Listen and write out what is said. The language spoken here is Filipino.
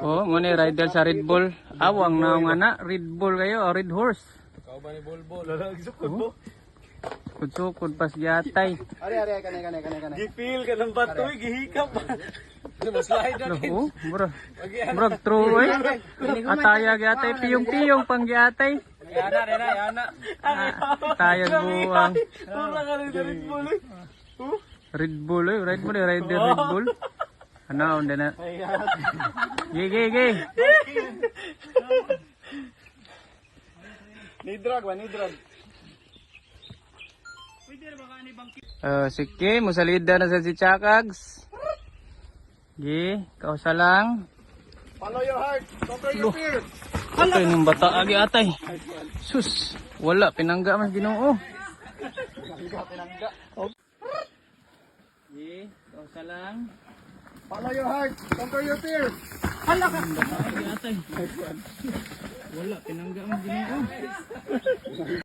Oh, muna rider sa Red Bull. Awang na nga na, Red Bull kayo, Red Horse. Ikaw ba ni Bulbul? Lalang-sukod mo. Kudsukod pas yatay. Ari, kanay. Gipil ka ng batoy, gihikap. Slide na kin. Oh, bro, true eh. Atayag yatay, piyong pang yatay. Yana. Tayag buwang. Wala ka rin Red Bull eh. Red Bull, rider Red Bull. Ano, hindi na. Gigi. Need drug. Sige, musalida na sa si Chakags. Gi, kausa lang. Follow your heart, conquer your fear. Ito yung bata agi atay. Sus, wala, pinangga mas Ginoo. Gi, kausa lang. Follow your heart, conquer your fear. Bata agi atay. Wala, pinangga mas Ginoo.